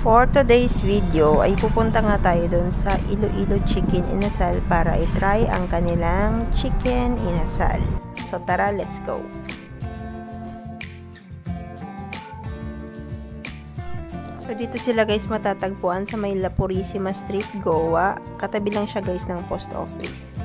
For today's video ay pupunta nga tayo dun sa Iloilo Chicken Inasal para i-try ang kanilang chicken inasal. So tara, let's go! So dito sila guys matatagpuan sa may La Purisima Street, Goa. Katabi lang siya guys ng post office.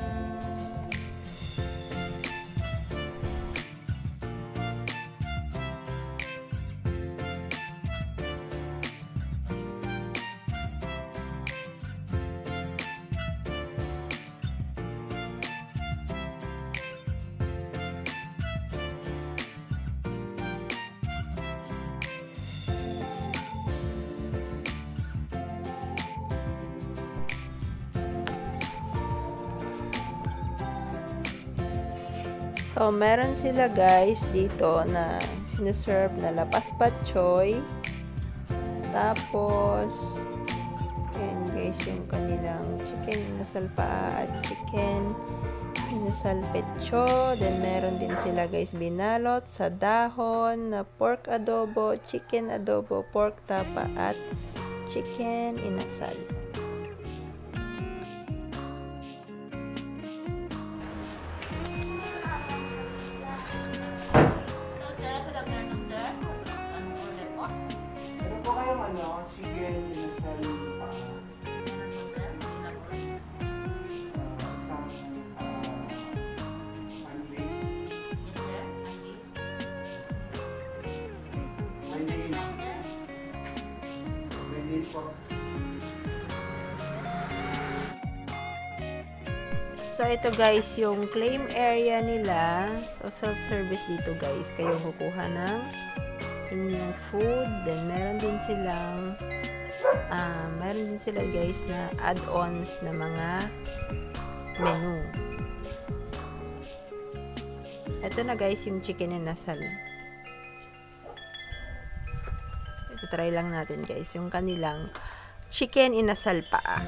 So, meron sila guys dito na sinaserve na lapas patchoy. Tapos, ayan guys yung kanilang chicken inasal paa at chicken inasal pecho. Then, meron din sila guys binalot sa dahon na pork adobo, chicken adobo, pork tapa at chicken inasal. Chicken inasal paa. Isang pancake. Maintain po. So, ito guys, yung claim area nila. So, self-service dito guys. Kayo kukuha ng inyong food. Then, meron din sila guys na add-ons na mga menu. Ito na guys, yung chicken inasal. Ito, try lang natin guys, yung kanilang chicken inasal paa.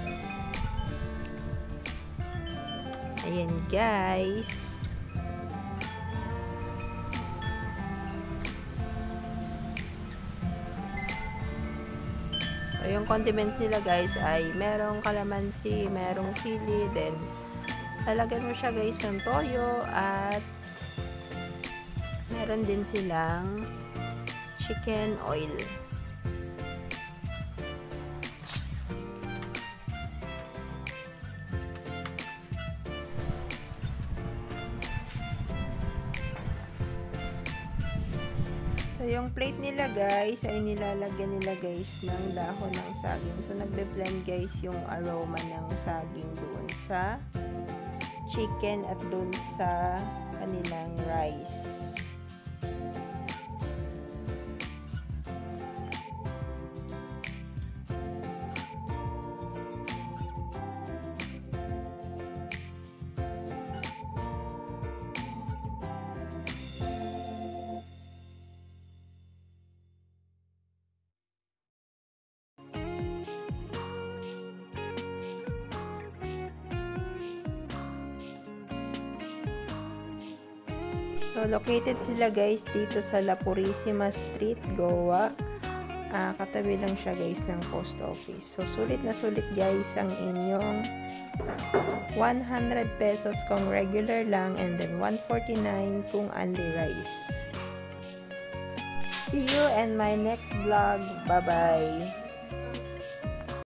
Ayan guys. So, yung condiments nila guys ay merong kalamansi, merong sili, then lalagyan mo siya guys ng toyo at meron din silang chicken oil. So, yung plate nila guys ay nilalagyan nila guys ng dahon ng saging. So, nagbe-blend guys yung aroma ng saging doon sa chicken at doon sa kanilang rice. So, located sila guys dito sa La Purisima Street, Goa. Katabi lang siya guys ng post office. So, sulit na sulit guys ang inyong 100 pesos kung regular lang and then 149 kung only rice. See you in my next vlog. Bye-bye!